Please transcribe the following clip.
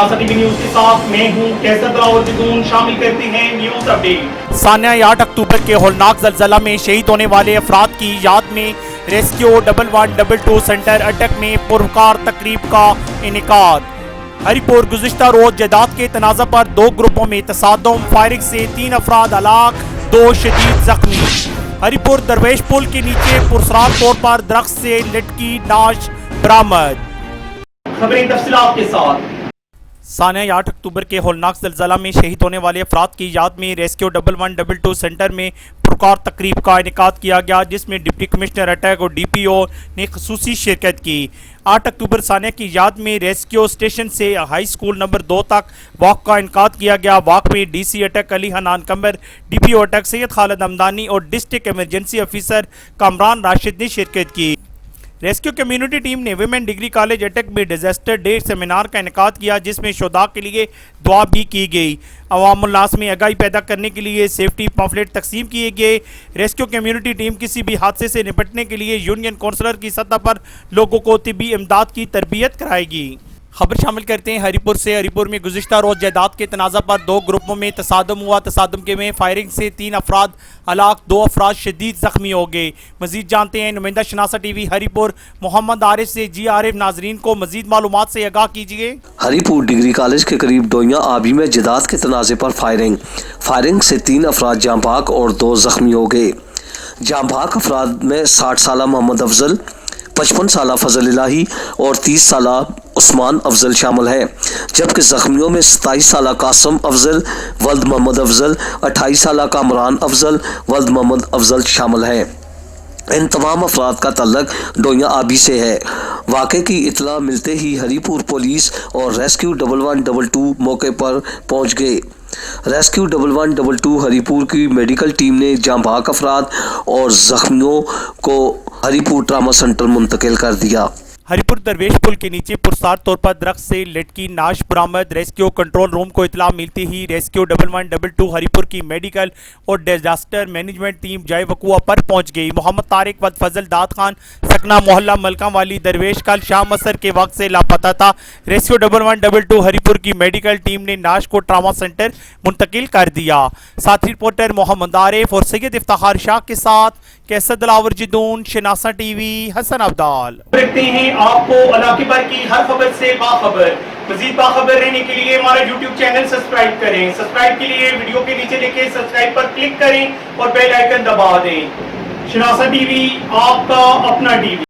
شناسا T V news کے ساتھ میں ہوں کیسر دلاور جدون شامل کرتے ہیں نیوز اپڈیٹ۔ سانحہ 8 اکتوبر کے ہولناک زلزلہ میں شہید ہونے والے افراد کی یاد میں ریسکیو 1122 سینٹر اٹک میں پرکار تقریب کا انعقاد۔ ہری پور گزشتہ روز جائیداد کے تنازع پر 2 گروپوں میں تصادم، فائرنگ سے 3 افراد ہلاک، 2 شدید زخمی۔ ہری پور درویش پل کے نیچے پراسرار طور پر درخت سے لٹکی لاش برآمد۔ خبریں تفصیلات کے ساتھ۔ سانحہ 8 اکتوبر کے ہولناک زلزلہ میں شہید ہونے والے افراد کی یاد میں ریسکیو 1122 سینٹر میں پرکار تقریب کا انعقاد کیا گیا، جس میں ڈپٹی کمشنر اٹک اور ڈی پی او نے خصوصی شرکت کی۔ 8 اکتوبر سانحہ کی یاد میں ریسکیو اسٹیشن سے ہائی اسکول نمبر 2 تک واک کا انعقاد کیا گیا۔ واک میں ڈی سی اٹک علی حنان قمر، ڈی پی او اٹک سید خالد ہمدانی اور district emergency officer Kamran Rashid نے شرکت کی۔ ریسکیو کمیونٹی ٹیم نے ویمن ڈگری کالج اٹک میں ڈیزاسٹر ڈے سیمینار کا انعقاد کیا، جس میں شہداء کے لیے دعا بھی کی گئی۔ عوام الناس میں آگاہی پیدا کرنے کے لیے سیفٹی پمفلٹ تقسیم کیے گئے۔ ریسکیو کمیونٹی ٹیم کسی بھی حادثے سے نپٹنے کے لیے یونین کونسلر کی سطح پر لوگوں کو طبی امداد کی تربیت کرائے گی۔ خبر شامل کرتے ہیں ہری پور سے۔ ہری پور میں گزشتہ روز جائیداد کے تنازع پر 2 گروپوں میں تصادم ہوا۔ تصادم کے میں فائرنگ سے 3 افراد ہلاک، 2 افراد شدید زخمی ہو گئے۔ مزید جانتے ہیں نمائندہ شناسا ٹی وی ہری پور محمد عارف سے۔ جی عارف، ناظرین کو مزید معلومات سے آگاہ کیجیے۔ ہری پور ڈگری کالج کے قریب ڈوئیاں آبی میں جائیداد کے تنازع پر فائرنگ سے 3 افراد جاں بحق اور 2 زخمی ہو گئے۔ جاں بحق افراد میں 60 سالہ محمد افضل، 55 سالہ فضل الہی اور 30 سالہ عثمان افضل شامل ہیں، جبکہ زخمیوں میں 27 سالہ قاسم افضل ولد محمد افضل، 28 سالہ کامران افضل ولد محمد افضل شامل ہیں۔ ان تمام افراد کا تعلق ڈوئیاں آبی سے ہے۔ واقعے کی اطلاع ملتے ہی ہری پور پولیس اور ریسکیو 1122 موقع پر پہنچ گئے۔ ریسکیو 1122 ہری پور کی میڈیکل ٹیم نے جاں بحق افراد اور زخمیوں کو ہری پور ٹراما سینٹر منتقل کر دیا۔ ہری پور درویش پل کے نیچے پراسرار طور پر درخت سے لٹکی لاش برآمد۔ ریسکیو کنٹرول روم کو اطلاع ملتی ہی ریسکیو 1122 ہری پور کی میڈیکل اور ڈیزاسٹر مینجمنٹ ٹیم جائے وقوع پر پہنچ گئی۔ محمد طارق ولد فضل داد خان سکنہ محلہ ملکان والی درویش کل شام عصر کے وقت سے لاپتہ تھا۔ ریسکیو 1122 ہری پور کی میڈیکل ٹیم نے لاش کو ٹراما سینٹر منتقل کر دیا۔ ساتھی رپورٹر محمد عارف اور سید افتخار شاہ کے ساتھ کیسر دلاور جدون، شناسا ٹی وی، حسن عبدال۔ رکھتے ہیں آپ کو علاقے بھر کی ہر خبر سے باخبر۔ مزید باخبر رہنے کے لیے ہمارا یوٹیوب چینل سبسکرائب کریں۔ سبسکرائب کے لیے ویڈیو کے نیچے دیکھیں سبسکرائب پر کلک کریں اور بیل آئیکن دبا دیں۔ شناسا ٹی وی، آپ کا اپنا ٹی وی۔